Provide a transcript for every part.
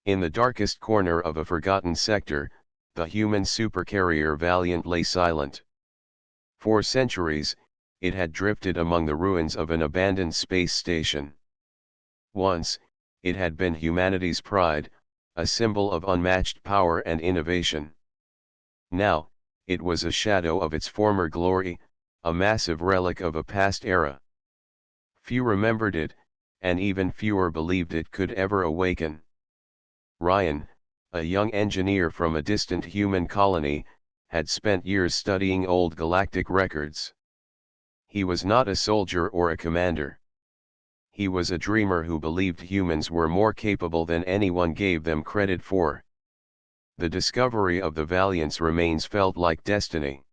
In the darkest corner of a forgotten sector, the human supercarrier Valiant lay silent. For centuries, it had drifted among the ruins of an abandoned space station. Once, it had been humanity's pride, a symbol of unmatched power and innovation. Now, it was a shadow of its former glory, a massive relic of a past era. Few remembered it, and even fewer believed it could ever awaken. Ryan, a young engineer from a distant human colony, had spent years studying old galactic records. He was not a soldier or a commander. He was a dreamer who believed humans were more capable than anyone gave them credit for. The discovery of the Valiant's remains felt like destiny.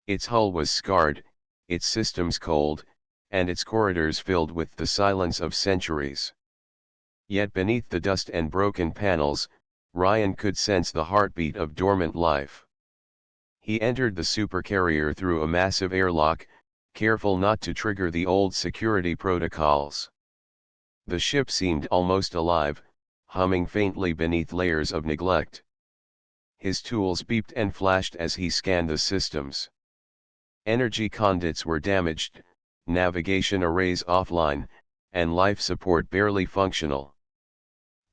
Its hull was scarred, its systems cold, and its corridors filled with the silence of centuries. Yet beneath the dust and broken panels, Ryan could sense the heartbeat of dormant life. He entered the supercarrier through a massive airlock, careful not to trigger the old security protocols. The ship seemed almost alive, humming faintly beneath layers of neglect. His tools beeped and flashed as he scanned the systems. Energy conduits were damaged, navigation arrays offline, and life support barely functional.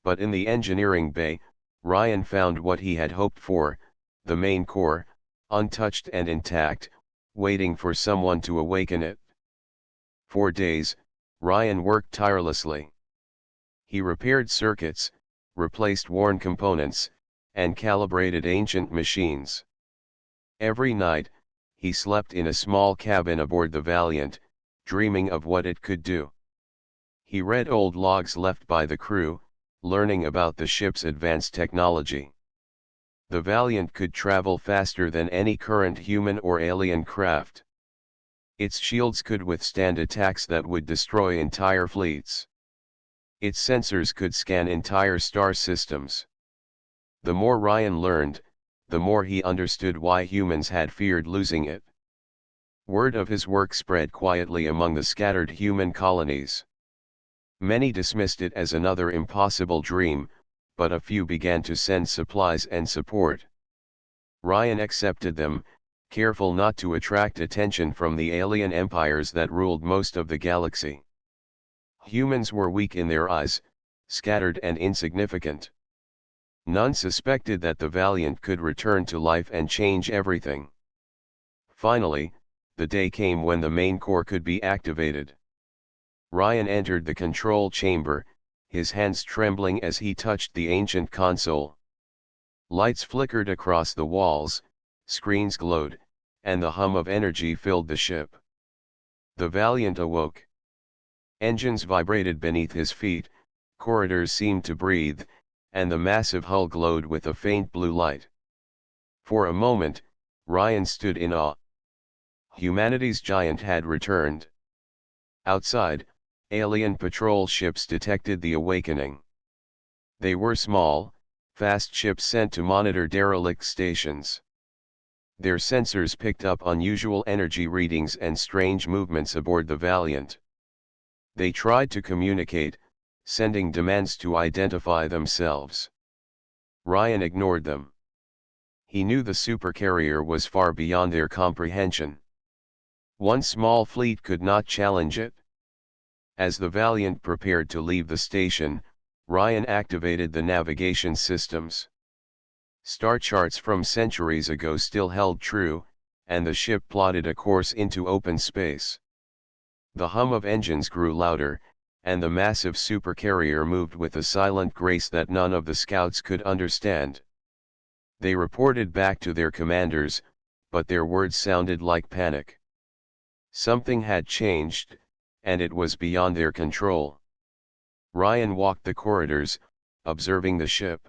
But in the engineering bay, Ryan found what he had hoped for, the main core, untouched and intact, waiting for someone to awaken it. For days, Ryan worked tirelessly. He repaired circuits, replaced worn components, and calibrated ancient machines. Every night, he slept in a small cabin aboard the Valiant, dreaming of what it could do. He read old logs left by the crew, learning about the ship's advanced technology. The Valiant could travel faster than any current human or alien craft. Its shields could withstand attacks that would destroy entire fleets. Its sensors could scan entire star systems. The more Ryan learned, the more he understood why humans had feared losing it. Word of his work spread quietly among the scattered human colonies. Many dismissed it as another impossible dream, but a few began to send supplies and support. Ryan accepted them, careful not to attract attention from the alien empires that ruled most of the galaxy. Humans were weak in their eyes, scattered and insignificant. None suspected that the Valiant could return to life and change everything. Finally, the day came when the main core could be activated. Ryan entered the control chamber, his hands trembling as he touched the ancient console. Lights flickered across the walls, screens glowed, and the hum of energy filled the ship. The Valiant awoke. Engines vibrated beneath his feet, corridors seemed to breathe, and the massive hull glowed with a faint blue light. For a moment, Ryan stood in awe. Humanity's giant had returned. Outside, alien patrol ships detected the awakening. They were small, fast ships sent to monitor derelict stations. Their sensors picked up unusual energy readings and strange movements aboard the Valiant. They tried to communicate, sending demands to identify themselves. Ryan ignored them. He knew the supercarrier was far beyond their comprehension. One small fleet could not challenge it. As the Valiant prepared to leave the station, Ryan activated the navigation systems. Star charts from centuries ago still held true, and the ship plotted a course into open space. The hum of engines grew louder, and the massive supercarrier moved with a silent grace that none of the scouts could understand. They reported back to their commanders, but their words sounded like panic. Something had changed, and it was beyond their control. Ryan walked the corridors, observing the ship.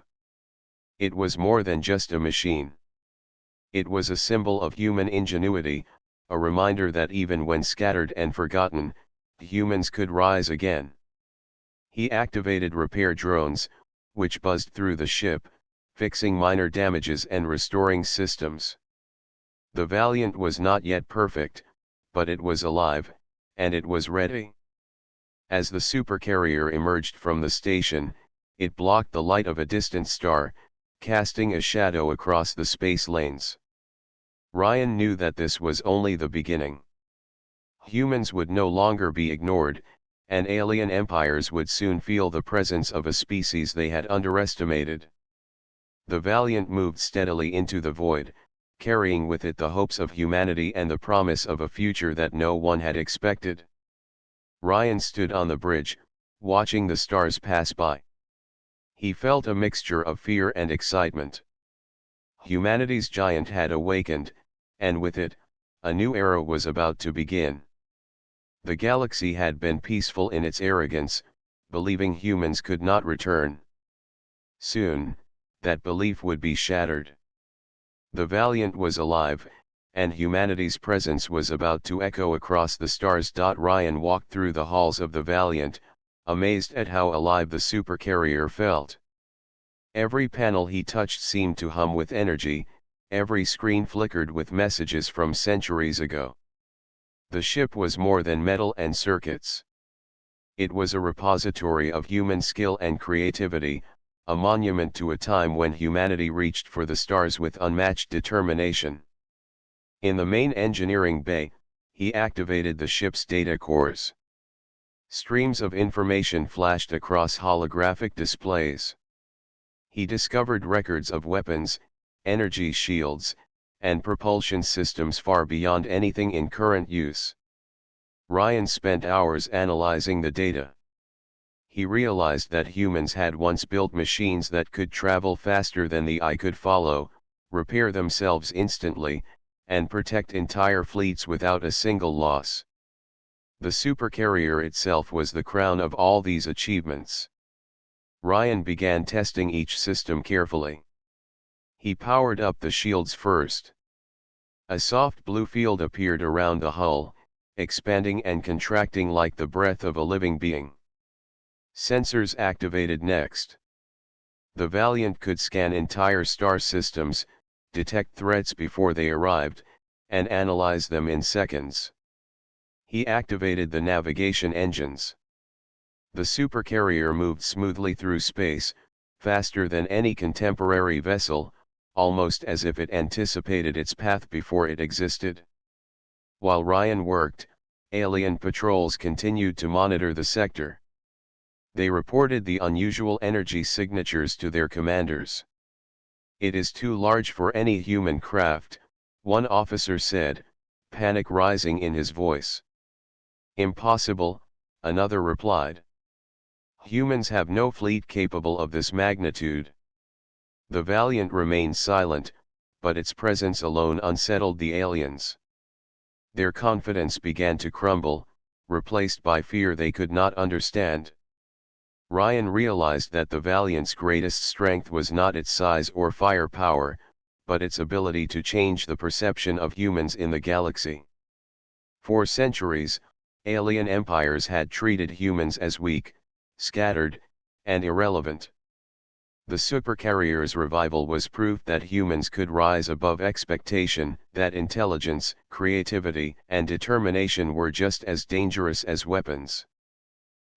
It was more than just a machine. It was a symbol of human ingenuity, a reminder that even when scattered and forgotten, humans could rise again. He activated repair drones, which buzzed through the ship, fixing minor damages and restoring systems. The Valiant was not yet perfect, but it was alive, and it was ready. As the supercarrier emerged from the station, it blocked the light of a distant star, casting a shadow across the space lanes. Ryan knew that this was only the beginning. Humans would no longer be ignored, and alien empires would soon feel the presence of a species they had underestimated. The Valiant moved steadily into the void, carrying with it the hopes of humanity and the promise of a future that no one had expected. Ryan stood on the bridge, watching the stars pass by. He felt a mixture of fear and excitement. Humanity's giant had awakened, and with it, a new era was about to begin. The galaxy had been peaceful in its arrogance, believing humans could not return. Soon, that belief would be shattered. The Valiant was alive, and humanity's presence was about to echo across the stars. Ryan walked through the halls of the Valiant, amazed at how alive the supercarrier felt. Every panel he touched seemed to hum with energy, every screen flickered with messages from centuries ago. The ship was more than metal and circuits. It was a repository of human skill and creativity, a monument to a time when humanity reached for the stars with unmatched determination. In the main engineering bay, he activated the ship's data cores. Streams of information flashed across holographic displays. He discovered records of weapons, energy shields, and propulsion systems far beyond anything in current use. Ryan spent hours analyzing the data. He realized that humans had once built machines that could travel faster than the eye could follow, repair themselves instantly, and protect entire fleets without a single loss. The supercarrier itself was the crown of all these achievements. Ryan began testing each system carefully. He powered up the shields first. A soft blue field appeared around the hull, expanding and contracting like the breath of a living being. Sensors activated next. The Valiant could scan entire star systems, detect threats before they arrived, and analyze them in seconds. He activated the navigation engines. The supercarrier moved smoothly through space, faster than any contemporary vessel, almost as if it anticipated its path before it existed. While Ryan worked, alien patrols continued to monitor the sector. They reported the unusual energy signatures to their commanders. "It is too large for any human craft," one officer said, panic rising in his voice. "Impossible," another replied. "Humans have no fleet capable of this magnitude." The Valiant remained silent, but its presence alone unsettled the aliens. Their confidence began to crumble, replaced by fear they could not understand. Ryan realized that the Valiant's greatest strength was not its size or firepower, but its ability to change the perception of humans in the galaxy. For centuries, alien empires had treated humans as weak, scattered, and irrelevant. The supercarrier's revival was proof that humans could rise above expectation, that intelligence, creativity, and determination were just as dangerous as weapons.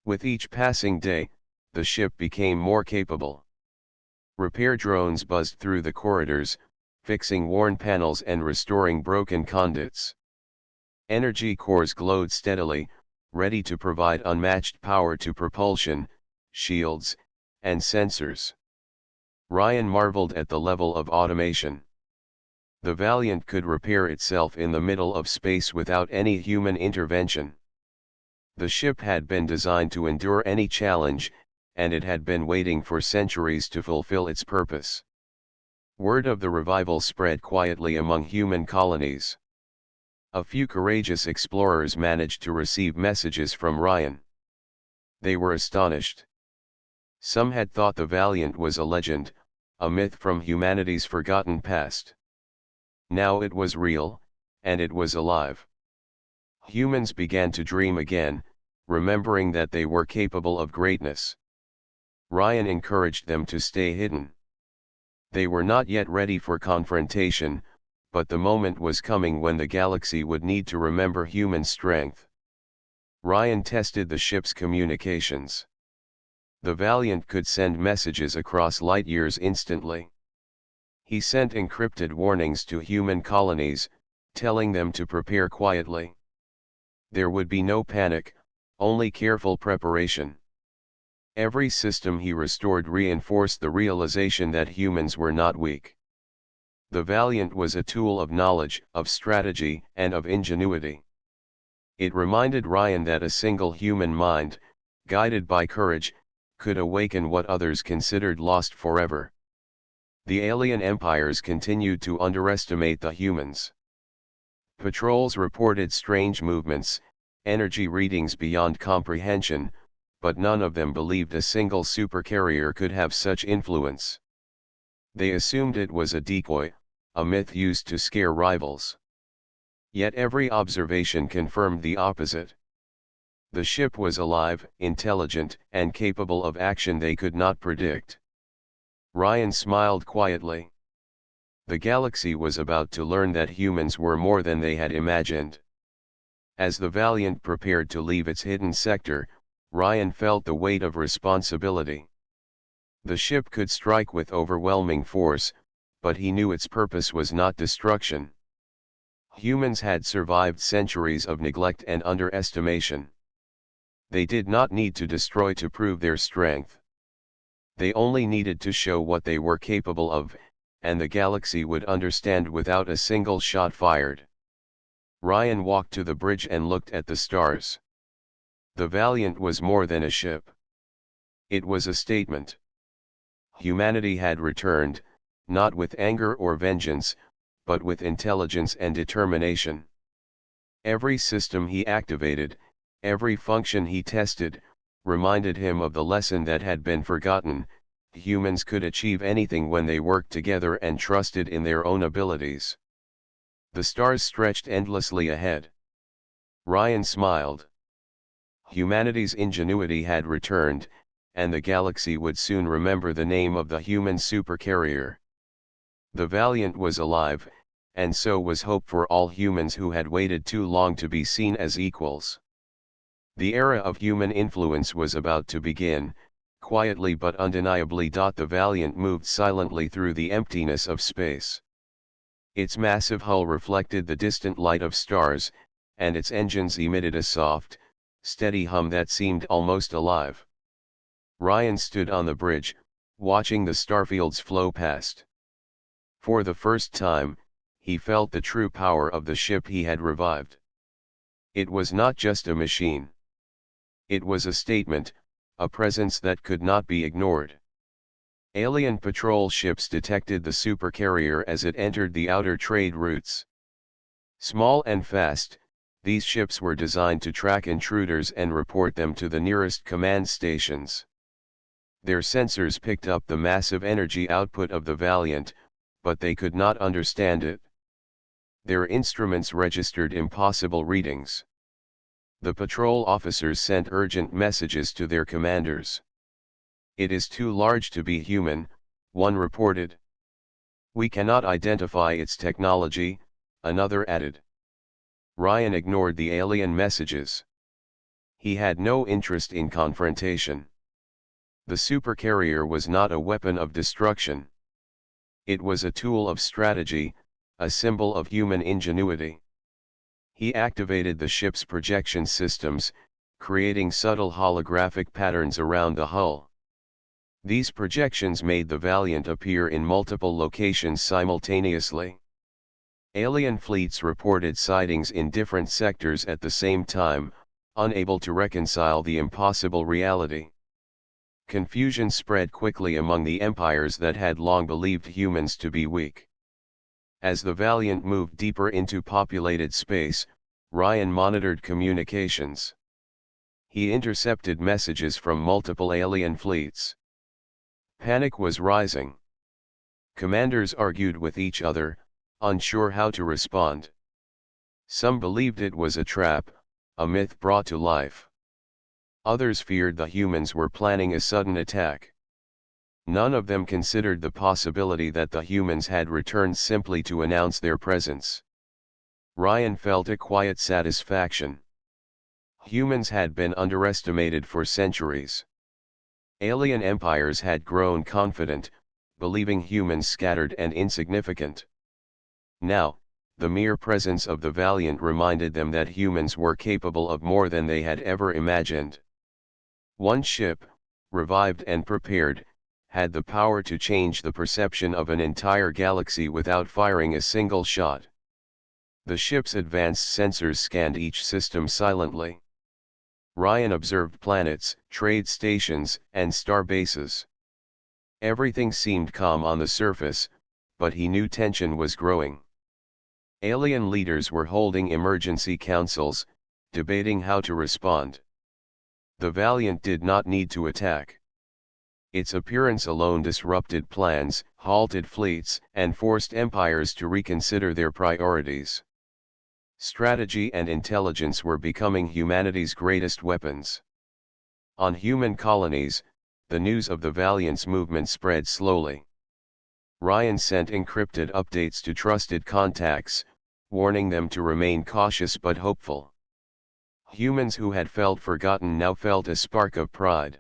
With each passing day, the ship became more capable. Repair drones buzzed through the corridors, fixing worn panels and restoring broken conduits. Energy cores glowed steadily, ready to provide unmatched power to propulsion, shields, and sensors. Ryan marveled at the level of automation. The Valiant could repair itself in the middle of space without any human intervention. The ship had been designed to endure any challenge, and it had been waiting for centuries to fulfill its purpose. Word of the revival spread quietly among human colonies. A few courageous explorers managed to receive messages from Ryan. They were astonished. Some had thought the Valiant was a legend, a myth from humanity's forgotten past. Now it was real, and it was alive. Humans began to dream again, remembering that they were capable of greatness. Ryan encouraged them to stay hidden. They were not yet ready for confrontation, but the moment was coming when the galaxy would need to remember human strength. Ryan tested the ship's communications. The Valiant could send messages across light years instantly. He sent encrypted warnings to human colonies, telling them to prepare quietly. There would be no panic, only careful preparation. Every system he restored reinforced the realization that humans were not weak. The Valiant was a tool of knowledge, of strategy, and of ingenuity. It reminded Ryan that a single human mind, guided by courage, could awaken what others considered lost forever. The alien empires continued to underestimate the humans. Patrols reported strange movements, energy readings beyond comprehension, but none of them believed a single supercarrier could have such influence. They assumed it was a decoy, a myth used to scare rivals. Yet every observation confirmed the opposite. The ship was alive, intelligent, and capable of action they could not predict. Ryan smiled quietly. The galaxy was about to learn that humans were more than they had imagined. As the Valiant prepared to leave its hidden sector, Ryan felt the weight of responsibility. The ship could strike with overwhelming force, but he knew its purpose was not destruction. Humans had survived centuries of neglect and underestimation. They did not need to destroy to prove their strength. They only needed to show what they were capable of, and the galaxy would understand without a single shot fired. Ryan walked to the bridge and looked at the stars. The Valiant was more than a ship. It was a statement. Humanity had returned, not with anger or vengeance, but with intelligence and determination. Every system he activated, every function he tested, reminded him of the lesson that had been forgotten: humans could achieve anything when they worked together and trusted in their own abilities. The stars stretched endlessly ahead. Ryan smiled. Humanity's ingenuity had returned, and the galaxy would soon remember the name of the human supercarrier. The Valiant was alive, and so was hope for all humans who had waited too long to be seen as equals. The era of human influence was about to begin, quietly but undeniably. The Valiant moved silently through the emptiness of space. Its massive hull reflected the distant light of stars, and its engines emitted a soft, steady hum that seemed almost alive. Ryan stood on the bridge, watching the starfields flow past. For the first time, he felt the true power of the ship he had revived. It was not just a machine. It was a statement, a presence that could not be ignored. Alien patrol ships detected the supercarrier as it entered the outer trade routes. Small and fast, these ships were designed to track intruders and report them to the nearest command stations. Their sensors picked up the massive energy output of the Valiant, but they could not understand it. Their instruments registered impossible readings. The patrol officers sent urgent messages to their commanders. "It is too large to be human," one reported. "We cannot identify its technology," another added. Ryan ignored the alien messages. He had no interest in confrontation. The supercarrier was not a weapon of destruction. It was a tool of strategy, a symbol of human ingenuity. He activated the ship's projection systems, creating subtle holographic patterns around the hull. These projections made the Valiant appear in multiple locations simultaneously. Alien fleets reported sightings in different sectors at the same time, unable to reconcile the impossible reality. Confusion spread quickly among the empires that had long believed humans to be weak. As the Valiant moved deeper into populated space, Ryan monitored communications. He intercepted messages from multiple alien fleets. Panic was rising. Commanders argued with each other, unsure how to respond. Some believed it was a trap, a myth brought to life. Others feared the humans were planning a sudden attack. None of them considered the possibility that the humans had returned simply to announce their presence. Ryan felt a quiet satisfaction. Humans had been underestimated for centuries. Alien empires had grown confident, believing humans scattered and insignificant. Now, the mere presence of the Valiant reminded them that humans were capable of more than they had ever imagined. One ship, revived and prepared, had the power to change the perception of an entire galaxy without firing a single shot. The ship's advanced sensors scanned each system silently. Ryan observed planets, trade stations, and star bases. Everything seemed calm on the surface, but he knew tension was growing. Alien leaders were holding emergency councils, debating how to respond. The Valiant did not need to attack. Its appearance alone disrupted plans, halted fleets, and forced empires to reconsider their priorities. Strategy and intelligence were becoming humanity's greatest weapons. On human colonies, the news of the Valiant's movement spread slowly. Ryan sent encrypted updates to trusted contacts, warning them to remain cautious but hopeful. Humans who had felt forgotten now felt a spark of pride.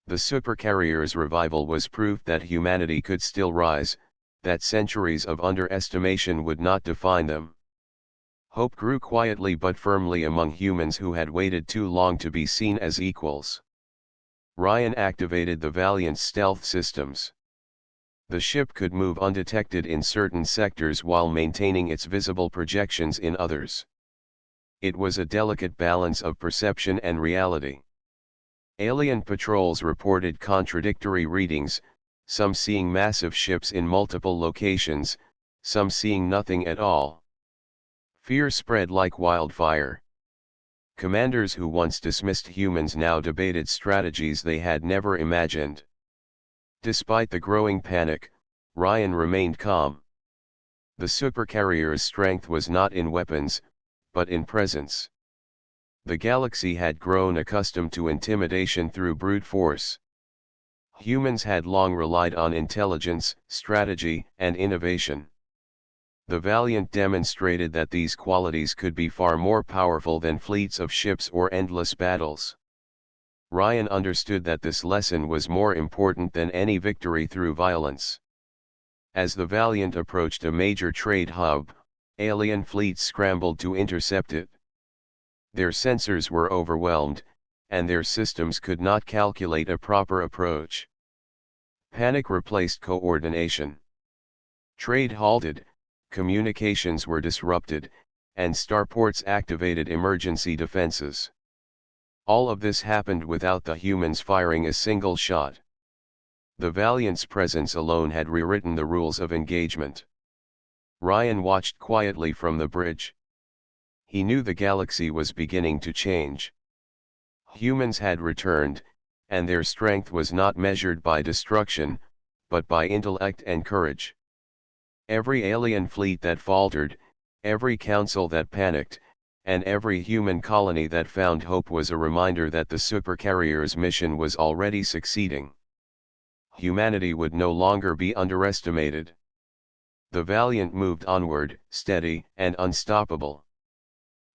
The Supercarrier's revival was proof that humanity could still rise, that centuries of underestimation would not define them. Hope grew quietly but firmly among humans who had waited too long to be seen as equals. Ryan activated the Valiant's stealth systems. The ship could move undetected in certain sectors while maintaining its visible projections in others. It was a delicate balance of perception and reality. Alien patrols reported contradictory readings, some seeing massive ships in multiple locations, some seeing nothing at all. Fear spread like wildfire. Commanders who once dismissed humans now debated strategies they had never imagined. Despite the growing panic, Ryan remained calm. The Supercarrier's strength was not in weapons, but in presence. The galaxy had grown accustomed to intimidation through brute force. Humans had long relied on intelligence, strategy, and innovation. The Valiant demonstrated that these qualities could be far more powerful than fleets of ships or endless battles. Ryan understood that this lesson was more important than any victory through violence. As the Valiant approached a major trade hub, alien fleets scrambled to intercept it. Their sensors were overwhelmed, and their systems could not calculate a proper approach. Panic replaced coordination. Trade halted, communications were disrupted, and starports activated emergency defenses. All of this happened without the humans firing a single shot. The Valiant's presence alone had rewritten the rules of engagement. Ryan watched quietly from the bridge. He knew the galaxy was beginning to change. Humans had returned, and their strength was not measured by destruction, but by intellect and courage. Every alien fleet that faltered, every council that panicked, and every human colony that found hope was a reminder that the Supercarrier's mission was already succeeding. Humanity would no longer be underestimated. The Valiant moved onward, steady and unstoppable.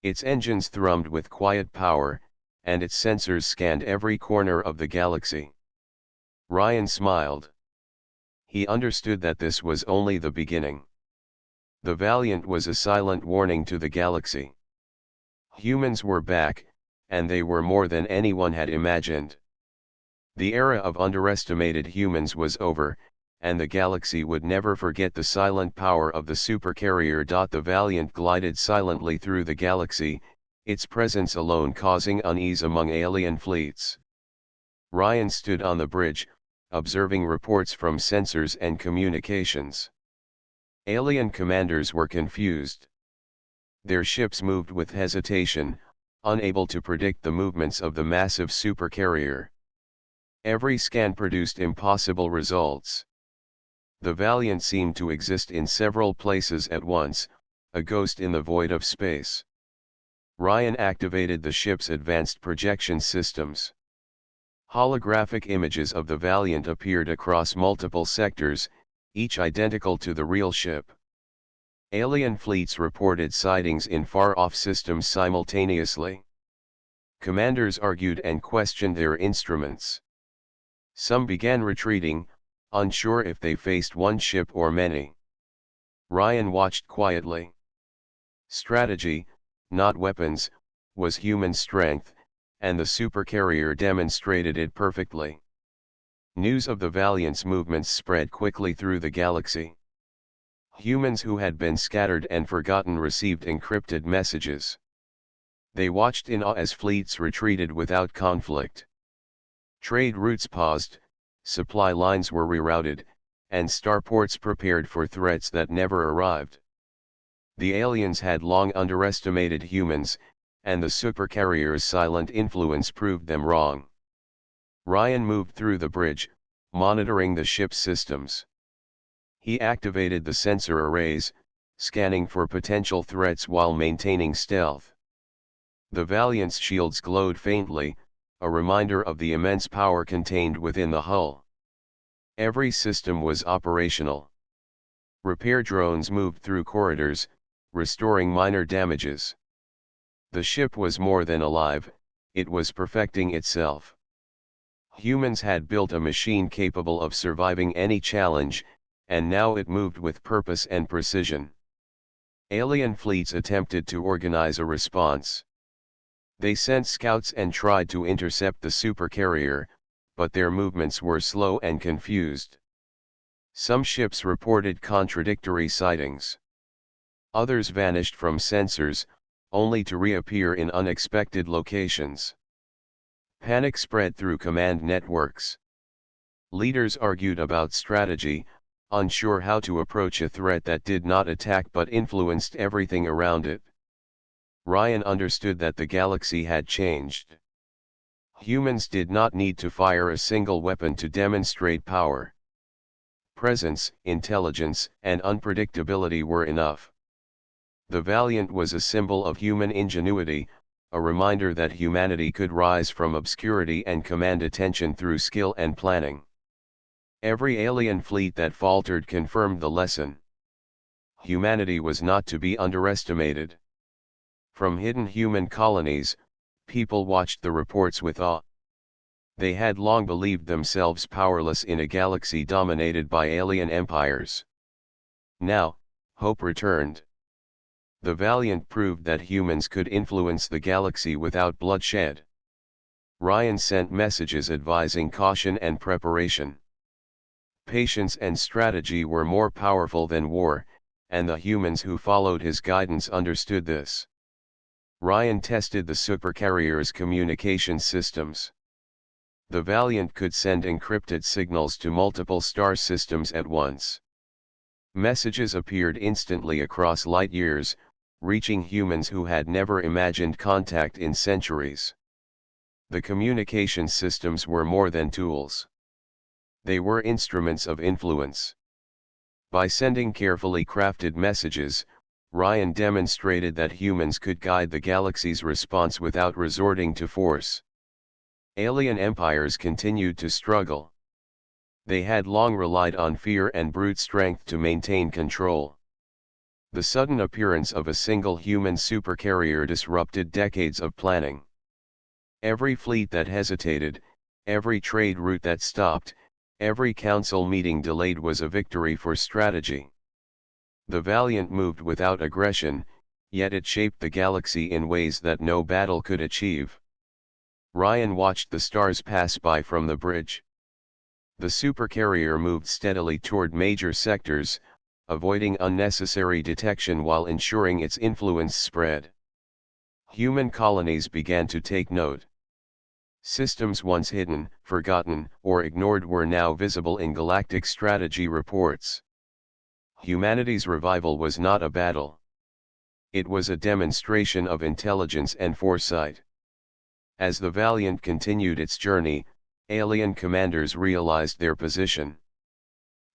Its engines thrummed with quiet power, and its sensors scanned every corner of the galaxy. Ryan smiled. He understood that this was only the beginning. The Valiant was a silent warning to the galaxy. Humans were back, and they were more than anyone had imagined. The era of underestimated humans was over, and the galaxy would never forget the silent power of the Supercarrier. The Valiant glided silently through the galaxy, its presence alone causing unease among alien fleets. Ryan stood on the bridge, observing reports from sensors and communications. Alien commanders were confused. Their ships moved with hesitation, unable to predict the movements of the massive Supercarrier. Every scan produced impossible results. The Valiant seemed to exist in several places at once, a ghost in the void of space. Ryan activated the ship's advanced projection systems. Holographic images of the Valiant appeared across multiple sectors, each identical to the real ship. Alien fleets reported sightings in far-off systems simultaneously. Commanders argued and questioned their instruments. Some began retreating, unsure if they faced one ship or many. Ryan watched quietly. Strategy, not weapons, was human strength, and the supercarrier demonstrated it perfectly. News of the Valiant's movements spread quickly through the galaxy. Humans who had been scattered and forgotten received encrypted messages. They watched in awe as fleets retreated without conflict. Trade routes paused, supply lines were rerouted, and starports prepared for threats that never arrived. The aliens had long underestimated humans, and the supercarrier's silent influence proved them wrong. Ryan moved through the bridge, monitoring the ship's systems. He activated the sensor arrays, scanning for potential threats while maintaining stealth. The Valiant's shields glowed faintly, a reminder of the immense power contained within the hull. Every system was operational. Repair drones moved through corridors, restoring minor damages. The ship was more than alive, it was perfecting itself. Humans had built a machine capable of surviving any challenge, and now it moved with purpose and precision. Alien fleets attempted to organize a response. They sent scouts and tried to intercept the supercarrier, but their movements were slow and confused. Some ships reported contradictory sightings. Others vanished from sensors, only to reappear in unexpected locations. Panic spread through command networks. Leaders argued about strategy, unsure how to approach a threat that did not attack but influenced everything around it. Ryan understood that the galaxy had changed. Humans did not need to fire a single weapon to demonstrate power. Presence, intelligence, and unpredictability were enough. The Valiant was a symbol of human ingenuity, a reminder that humanity could rise from obscurity and command attention through skill and planning. Every alien fleet that faltered confirmed the lesson. Humanity was not to be underestimated. From hidden human colonies, people watched the reports with awe. They had long believed themselves powerless in a galaxy dominated by alien empires. Now, hope returned. The Valiant proved that humans could influence the galaxy without bloodshed. Ryan sent messages advising caution and preparation. Patience and strategy were more powerful than war, and the humans who followed his guidance understood this. Ryan tested the supercarrier's communication systems. The Valiant could send encrypted signals to multiple star systems at once. Messages appeared instantly across light years, reaching humans who had never imagined contact in centuries. The communication systems were more than tools. They were instruments of influence. By sending carefully crafted messages, Ryan demonstrated that humans could guide the galaxy's response without resorting to force. Alien empires continued to struggle. They had long relied on fear and brute strength to maintain control. The sudden appearance of a single human supercarrier disrupted decades of planning. Every fleet that hesitated, every trade route that stopped, every council meeting delayed was a victory for strategy. The Valiant moved without aggression, yet it shaped the galaxy in ways that no battle could achieve. Ryan watched the stars pass by from the bridge. The supercarrier moved steadily toward major sectors, avoiding unnecessary detection while ensuring its influence spread. Human colonies began to take note. Systems once hidden, forgotten, or ignored were now visible in galactic strategy reports. Humanity's revival was not a battle. It was a demonstration of intelligence and foresight. As the Valiant continued its journey, alien commanders realized their position.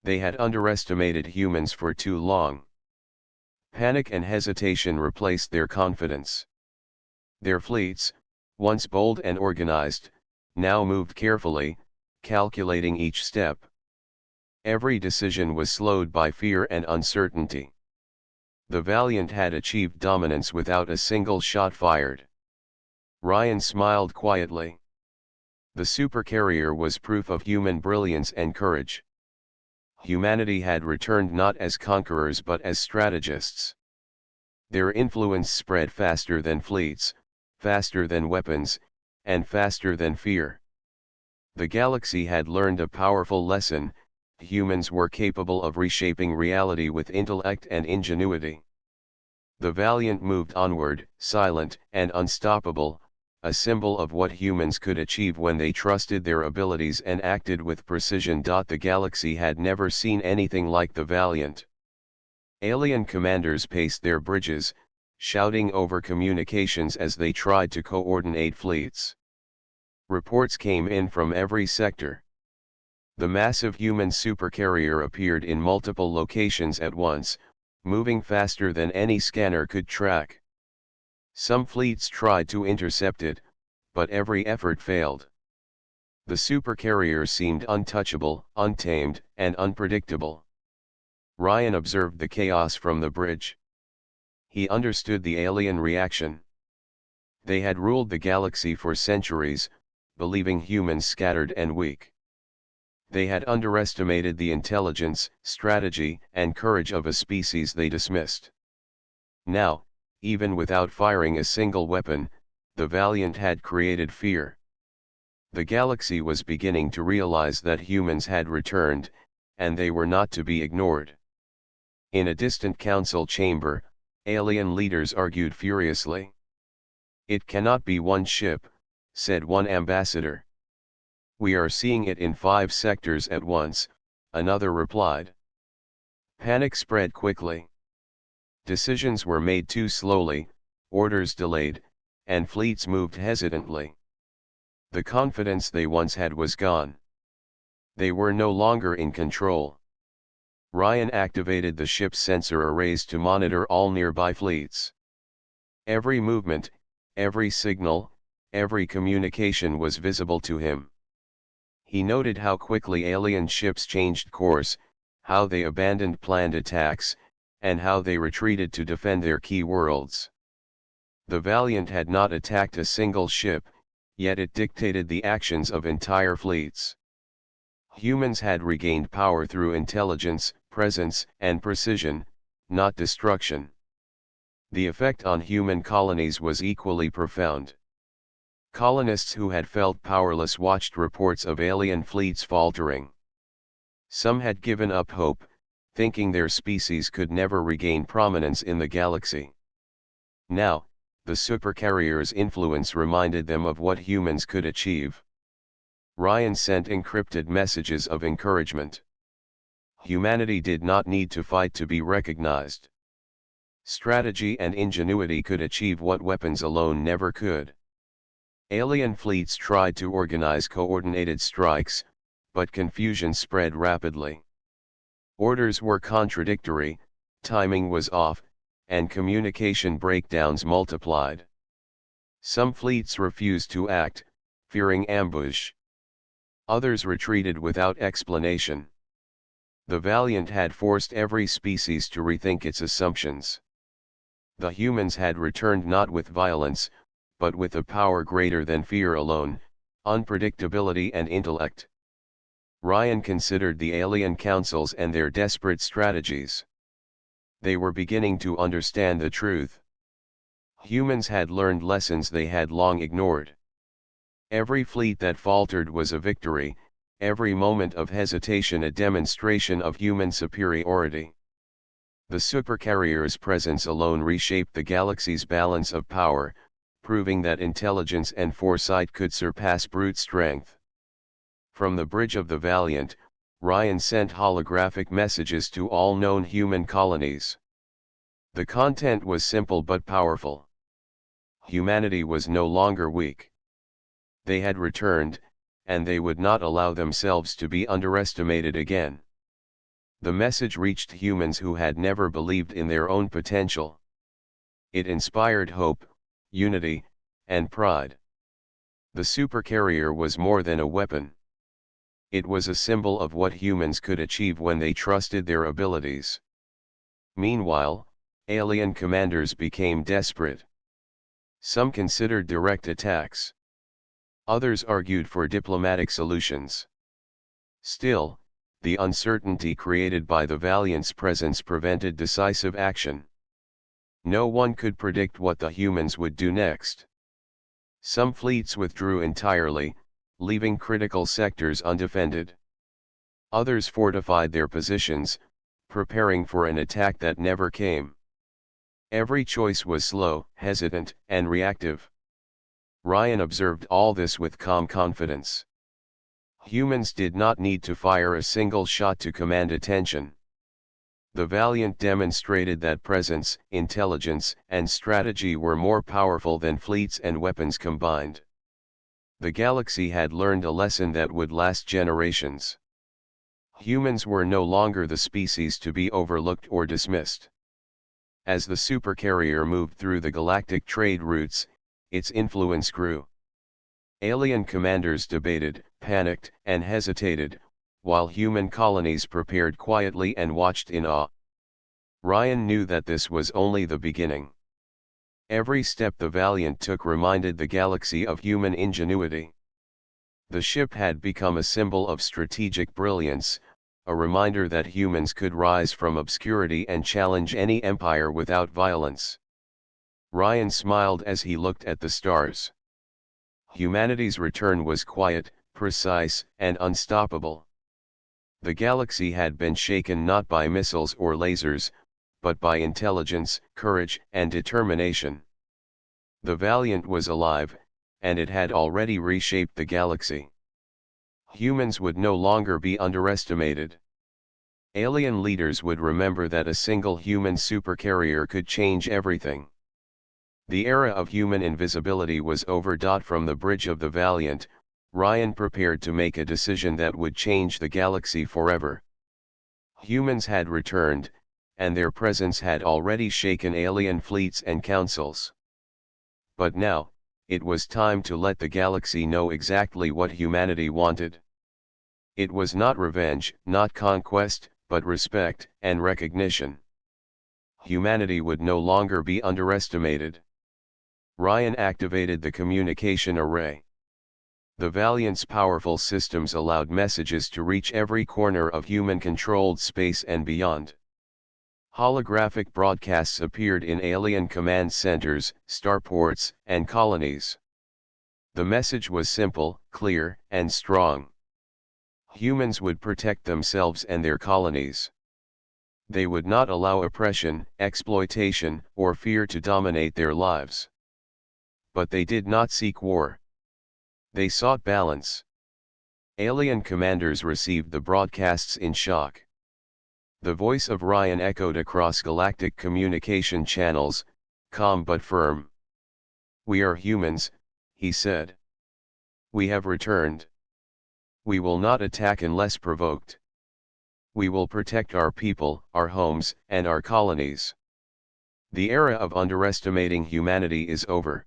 They had underestimated humans for too long. Panic and hesitation replaced their confidence. Their fleets, once bold and organized, now moved carefully, calculating each step. Every decision was slowed by fear and uncertainty. The Valiant had achieved dominance without a single shot fired. Ryan smiled quietly. The supercarrier was proof of human brilliance and courage. Humanity had returned not as conquerors but as strategists. Their influence spread faster than fleets, faster than weapons, and faster than fear. The galaxy had learned a powerful lesson: humans were capable of reshaping reality with intellect and ingenuity. The Valiant moved onward, silent and unstoppable, a symbol of what humans could achieve when they trusted their abilities and acted with precision. The galaxy had never seen anything like the Valiant. Alien commanders paced their bridges, shouting over communications as they tried to coordinate fleets. Reports came in from every sector. The massive human supercarrier appeared in multiple locations at once, moving faster than any scanner could track. Some fleets tried to intercept it, but every effort failed. The supercarrier seemed untouchable, untamed, and unpredictable. Ryan observed the chaos from the bridge. He understood the alien reaction. They had ruled the galaxy for centuries, believing humans scattered and weak. They had underestimated the intelligence, strategy, and courage of a species they dismissed. Now, even without firing a single weapon, the Valiant had created fear. The galaxy was beginning to realize that humans had returned, and they were not to be ignored. In a distant council chamber, alien leaders argued furiously. "It cannot be one ship," said one ambassador. "We are seeing it in 5 sectors at once," another replied. Panic spread quickly. Decisions were made too slowly, orders delayed, and fleets moved hesitantly. The confidence they once had was gone. They were no longer in control. Ryan activated the ship's sensor arrays to monitor all nearby fleets. Every movement, every signal, every communication was visible to him. He noted how quickly alien ships changed course, how they abandoned planned attacks, and how they retreated to defend their key worlds. The Valiant had not attacked a single ship, yet it dictated the actions of entire fleets. Humans had regained power through intelligence, presence, and precision, not destruction. The effect on human colonies was equally profound. Colonists who had felt powerless watched reports of alien fleets faltering. Some had given up hope, thinking their species could never regain prominence in the galaxy. Now, the supercarrier's influence reminded them of what humans could achieve. Ryan sent encrypted messages of encouragement. Humanity did not need to fight to be recognized. Strategy and ingenuity could achieve what weapons alone never could. Alien fleets tried to organize coordinated strikes, but confusion spread rapidly. Orders were contradictory, timing was off, and communication breakdowns multiplied. Some fleets refused to act, fearing ambush. Others retreated without explanation. The Valiant had forced every species to rethink its assumptions. The humans had returned not with violence, but with a power greater than fear alone, unpredictability and intellect. Ryan considered the alien councils and their desperate strategies. They were beginning to understand the truth. Humans had learned lessons they had long ignored. Every fleet that faltered was a victory, every moment of hesitation a demonstration of human superiority. The supercarrier's presence alone reshaped the galaxy's balance of power, proving that intelligence and foresight could surpass brute strength. From the bridge of the Valiant, Ryan sent holographic messages to all known human colonies. The content was simple but powerful. Humanity was no longer weak. They had returned, and they would not allow themselves to be underestimated again. The message reached humans who had never believed in their own potential. It inspired hope, unity, and pride. The supercarrier was more than a weapon. It was a symbol of what humans could achieve when they trusted their abilities. Meanwhile, alien commanders became desperate. Some considered direct attacks. Others argued for diplomatic solutions. Still, the uncertainty created by the Valiant's presence prevented decisive action. No one could predict what the humans would do next. Some fleets withdrew entirely, leaving critical sectors undefended. Others fortified their positions, preparing for an attack that never came. Every choice was slow, hesitant, and reactive. Ryan observed all this with calm confidence. Humans did not need to fire a single shot to command attention. The Valiant demonstrated that presence, intelligence, and strategy were more powerful than fleets and weapons combined. The galaxy had learned a lesson that would last generations. Humans were no longer the species to be overlooked or dismissed. As the Supercarrier moved through the galactic trade routes, its influence grew. Alien commanders debated, panicked, and hesitated, while human colonies prepared quietly and watched in awe. Ryan knew that this was only the beginning. Every step the Valiant took reminded the galaxy of human ingenuity. The ship had become a symbol of strategic brilliance, a reminder that humans could rise from obscurity and challenge any empire without violence. Ryan smiled as he looked at the stars. Humanity's return was quiet, precise, and unstoppable. The galaxy had been shaken not by missiles or lasers, but by intelligence, courage, and determination. The Valiant was alive, and it had already reshaped the galaxy. Humans would no longer be underestimated. Alien leaders would remember that a single human supercarrier could change everything. The era of human invisibility was over. From the bridge of the Valiant, Ryan prepared to make a decision that would change the galaxy forever. Humans had returned, and their presence had already shaken alien fleets and councils. But now, it was time to let the galaxy know exactly what humanity wanted. It was not revenge, not conquest, but respect and recognition. Humanity would no longer be underestimated. Ryan activated the communication array. The Valiant's powerful systems allowed messages to reach every corner of human-controlled space and beyond. Holographic broadcasts appeared in alien command centers, starports, and colonies. The message was simple, clear, and strong. Humans would protect themselves and their colonies. They would not allow oppression, exploitation, or fear to dominate their lives. But they did not seek war. They sought balance. Alien commanders received the broadcasts in shock. The voice of Ryan echoed across galactic communication channels, calm but firm. "We are humans," he said. "We have returned. We will not attack unless provoked. We will protect our people, our homes, and our colonies. The era of underestimating humanity is over.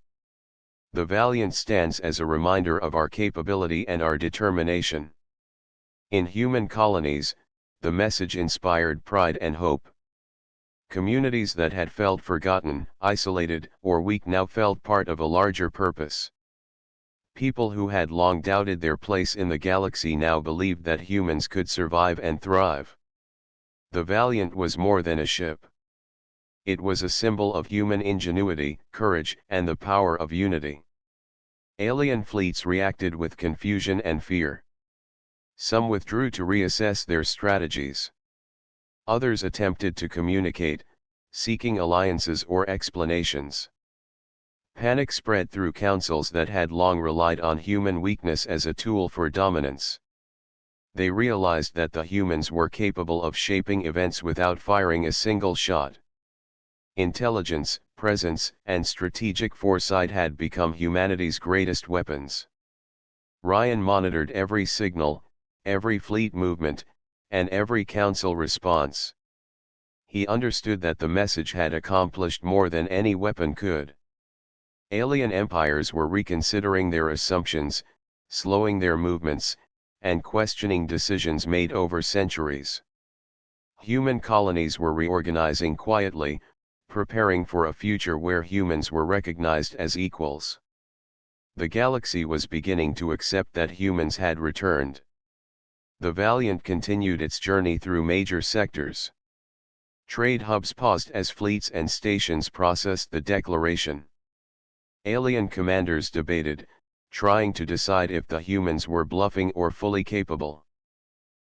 The Valiant stands as a reminder of our capability and our determination." In human colonies, the message inspired pride and hope. Communities that had felt forgotten, isolated, or weak now felt part of a larger purpose. People who had long doubted their place in the galaxy now believed that humans could survive and thrive. The Valiant was more than a ship. It was a symbol of human ingenuity, courage, and the power of unity. Alien fleets reacted with confusion and fear. Some withdrew to reassess their strategies. Others attempted to communicate, seeking alliances or explanations. Panic spread through councils that had long relied on human weakness as a tool for dominance. They realized that the humans were capable of shaping events without firing a single shot. Intelligence, presence, and strategic foresight had become humanity's greatest weapons. Ryan monitored every signal, every fleet movement, and every council response. He understood that the message had accomplished more than any weapon could. Alien empires were reconsidering their assumptions, slowing their movements, and questioning decisions made over centuries. Human colonies were reorganizing quietly, preparing for a future where humans were recognized as equals. The galaxy was beginning to accept that humans had returned. The Valiant continued its journey through major sectors. Trade hubs paused as fleets and stations processed the declaration. Alien commanders debated, trying to decide if the humans were bluffing or fully capable.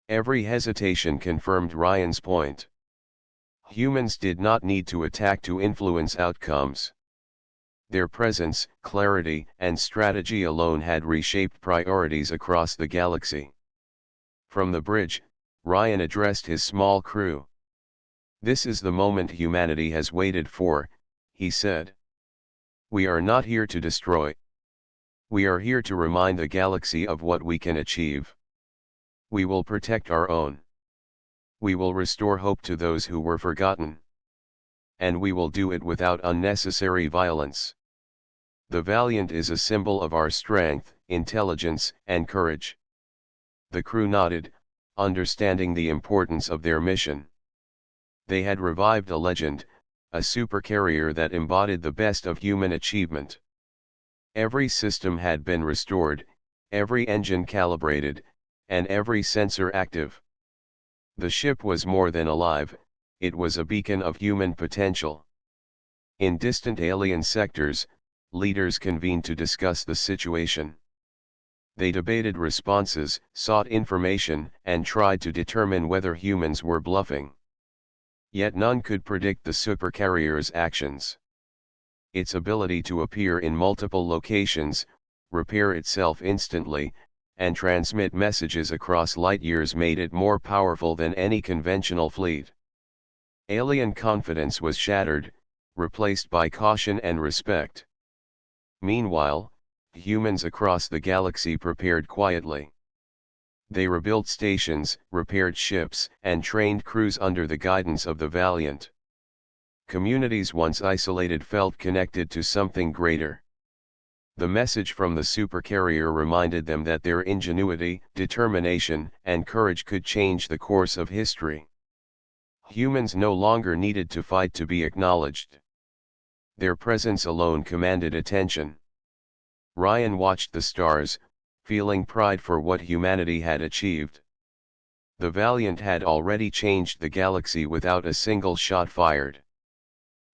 Every hesitation confirmed Ryan's point. Humans did not need to attack to influence outcomes. Their presence, clarity, and strategy alone had reshaped priorities across the galaxy. From the bridge, Ryan addressed his small crew. "This is the moment humanity has waited for," he said. "We are not here to destroy. We are here to remind the galaxy of what we can achieve. We will protect our own. We will restore hope to those who were forgotten. And we will do it without unnecessary violence. The Valiant is a symbol of our strength, intelligence, and courage." The crew nodded, understanding the importance of their mission. They had revived a legend, a supercarrier that embodied the best of human achievement. Every system had been restored, every engine calibrated, and every sensor active. The ship was more than alive, it was a beacon of human potential. In distant alien sectors, leaders convened to discuss the situation. They debated responses, sought information, and tried to determine whether humans were bluffing. Yet none could predict the supercarrier's actions. Its ability to appear in multiple locations, repair itself instantly, and transmit messages across light years made it more powerful than any conventional fleet. Alien confidence was shattered, replaced by caution and respect. Meanwhile, humans across the galaxy prepared quietly. They rebuilt stations, repaired ships, and trained crews under the guidance of the Valiant. Communities once isolated felt connected to something greater. The message from the supercarrier reminded them that their ingenuity, determination, and courage could change the course of history. Humans no longer needed to fight to be acknowledged. Their presence alone commanded attention. Ryan watched the stars, feeling pride for what humanity had achieved. The Valiant had already changed the galaxy without a single shot fired.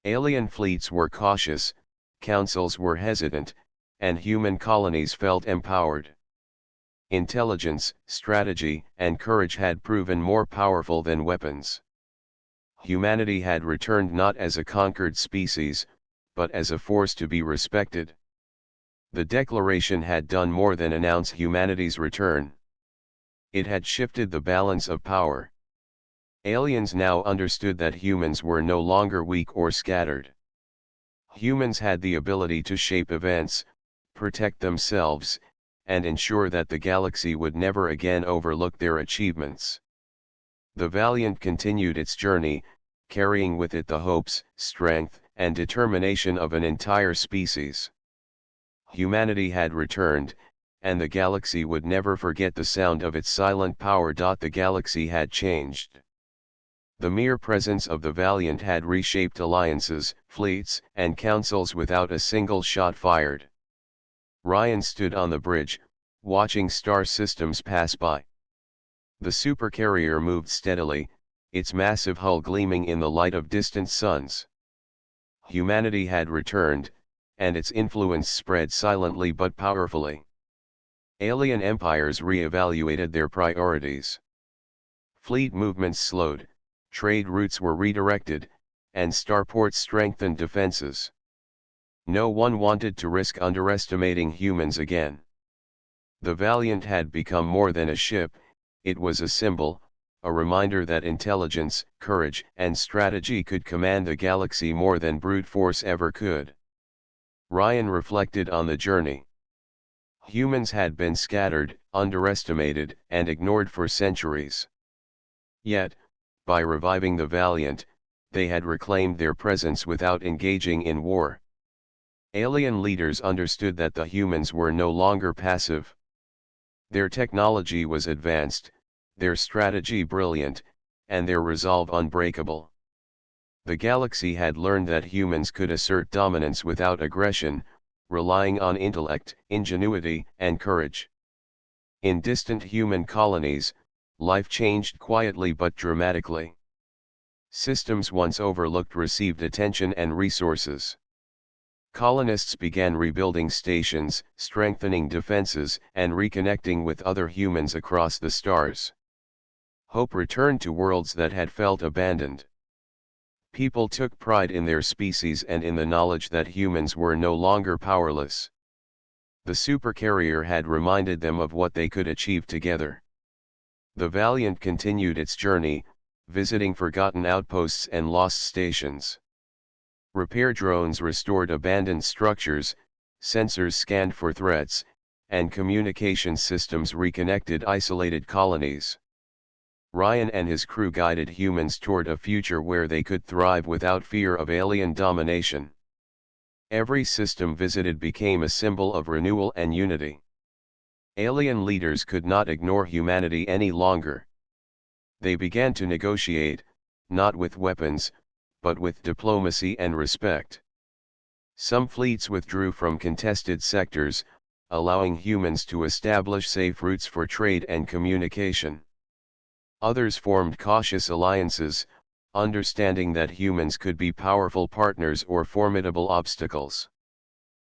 Alien fleets were cautious, councils were hesitant, and human colonies felt empowered. Intelligence, strategy, and courage had proven more powerful than weapons. Humanity had returned not as a conquered species, but as a force to be respected. The declaration had done more than announce humanity's return. It had shifted the balance of power. Aliens now understood that humans were no longer weak or scattered. Humans had the ability to shape events, protect themselves, and ensure that the galaxy would never again overlook their achievements. The Valiant continued its journey, carrying with it the hopes, strength, and determination of an entire species. Humanity had returned, and the galaxy would never forget the sound of its silent power. The galaxy had changed. The mere presence of the Valiant had reshaped alliances, fleets, and councils without a single shot fired. Ryan stood on the bridge, watching star systems pass by. The supercarrier moved steadily, its massive hull gleaming in the light of distant suns. Humanity had returned, and its influence spread silently but powerfully. Alien empires re-evaluated their priorities. Fleet movements slowed, trade routes were redirected, and starports strengthened defenses. No one wanted to risk underestimating humans again. The Valiant had become more than a ship, it was a symbol, a reminder that intelligence, courage, and strategy could command the galaxy more than brute force ever could. Ryan reflected on the journey. Humans had been scattered, underestimated, and ignored for centuries. Yet, by reviving the Valiant, they had reclaimed their presence without engaging in war. Alien leaders understood that the humans were no longer passive. Their technology was advanced, their strategy brilliant, and their resolve unbreakable. The galaxy had learned that humans could assert dominance without aggression, relying on intellect, ingenuity, and courage. In distant human colonies, life changed quietly but dramatically. Systems once overlooked received attention and resources. Colonists began rebuilding stations, strengthening defenses, and reconnecting with other humans across the stars. Hope returned to worlds that had felt abandoned. People took pride in their species and in the knowledge that humans were no longer powerless. The Supercarrier had reminded them of what they could achieve together. The Valiant continued its journey, visiting forgotten outposts and lost stations. Repair drones restored abandoned structures, sensors scanned for threats, and communication systems reconnected isolated colonies. Ryan and his crew guided humans toward a future where they could thrive without fear of alien domination. Every system visited became a symbol of renewal and unity. Alien leaders could not ignore humanity any longer. They began to negotiate, not with weapons, but with diplomacy and respect. Some fleets withdrew from contested sectors, allowing humans to establish safe routes for trade and communication. Others formed cautious alliances, understanding that humans could be powerful partners or formidable obstacles.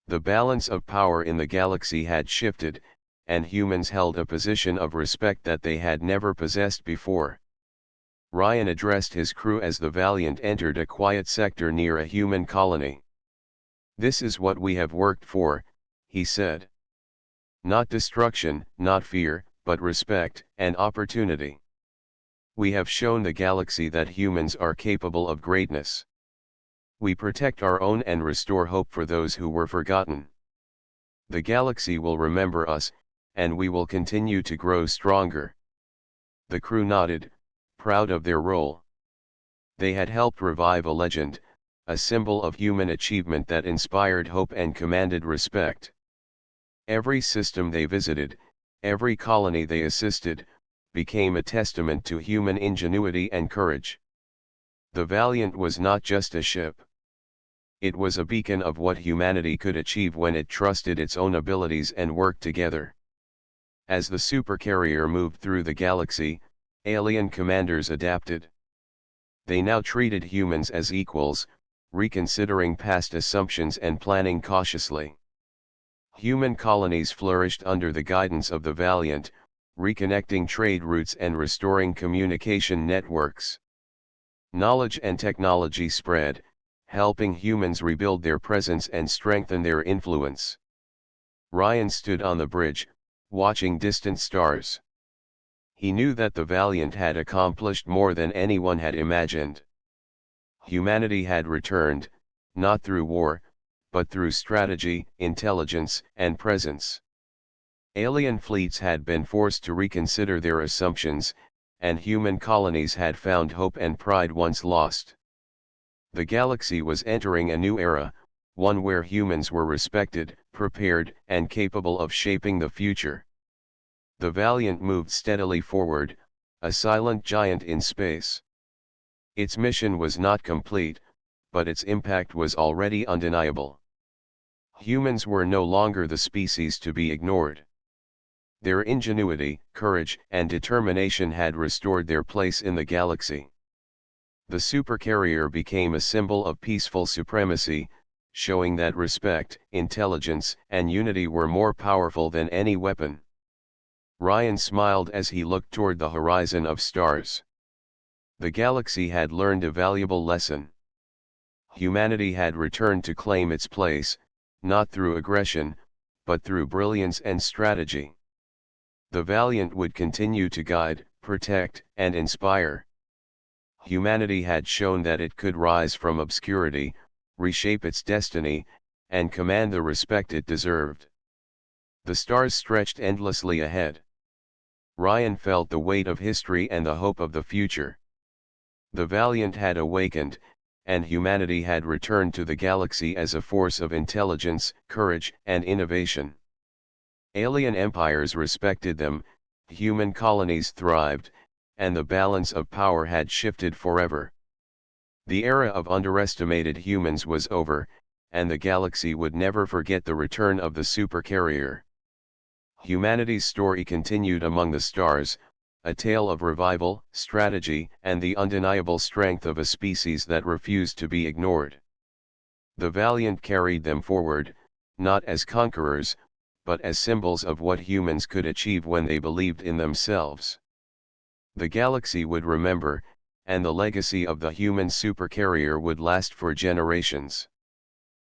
The balance of power in the galaxy had shifted, and humans held a position of respect that they had never possessed before. Ryan addressed his crew as the Valiant entered a quiet sector near a human colony. "This is what we have worked for," he said. "Not destruction, not fear, but respect and opportunity. We have shown the galaxy that humans are capable of greatness. We protect our own and restore hope for those who were forgotten. The galaxy will remember us, and we will continue to grow stronger." The crew nodded, proud of their role. They had helped revive a legend, a symbol of human achievement that inspired hope and commanded respect. Every system they visited, every colony they assisted, became a testament to human ingenuity and courage. The Valiant was not just a ship. It was a beacon of what humanity could achieve when it trusted its own abilities and worked together. As the Supercarrier moved through the galaxy, alien commanders adapted. They now treated humans as equals, reconsidering past assumptions and planning cautiously. Human colonies flourished under the guidance of the Valiant, reconnecting trade routes and restoring communication networks. Knowledge and technology spread, helping humans rebuild their presence and strengthen their influence. Ryan stood on the bridge, watching distant stars. He knew that the Valiant had accomplished more than anyone had imagined. Humanity had returned, not through war, but through strategy, intelligence, and presence. Alien fleets had been forced to reconsider their assumptions, and human colonies had found hope and pride once lost. The galaxy was entering a new era, one where humans were respected, prepared, and capable of shaping the future. The Valiant moved steadily forward, a silent giant in space. Its mission was not complete, but its impact was already undeniable. Humans were no longer the species to be ignored. Their ingenuity, courage, and determination had restored their place in the galaxy. The Supercarrier became a symbol of peaceful supremacy, showing that respect, intelligence, and unity were more powerful than any weapon. Ryan smiled as he looked toward the horizon of stars. The galaxy had learned a valuable lesson. Humanity had returned to claim its place, not through aggression, but through brilliance and strategy. The Valiant would continue to guide, protect, and inspire. Humanity had shown that it could rise from obscurity, reshape its destiny, and command the respect it deserved. The stars stretched endlessly ahead. Ryan felt the weight of history and the hope of the future. The Valiant had awakened, and humanity had returned to the galaxy as a force of intelligence, courage, and innovation. Alien empires respected them, human colonies thrived, and the balance of power had shifted forever. The era of underestimated humans was over, and the galaxy would never forget the return of the Supercarrier. Humanity's story continued among the stars, a tale of revival, strategy, and the undeniable strength of a species that refused to be ignored. The Valiant carried them forward, not as conquerors, but as symbols of what humans could achieve when they believed in themselves. The galaxy would remember, and the legacy of the human supercarrier would last for generations.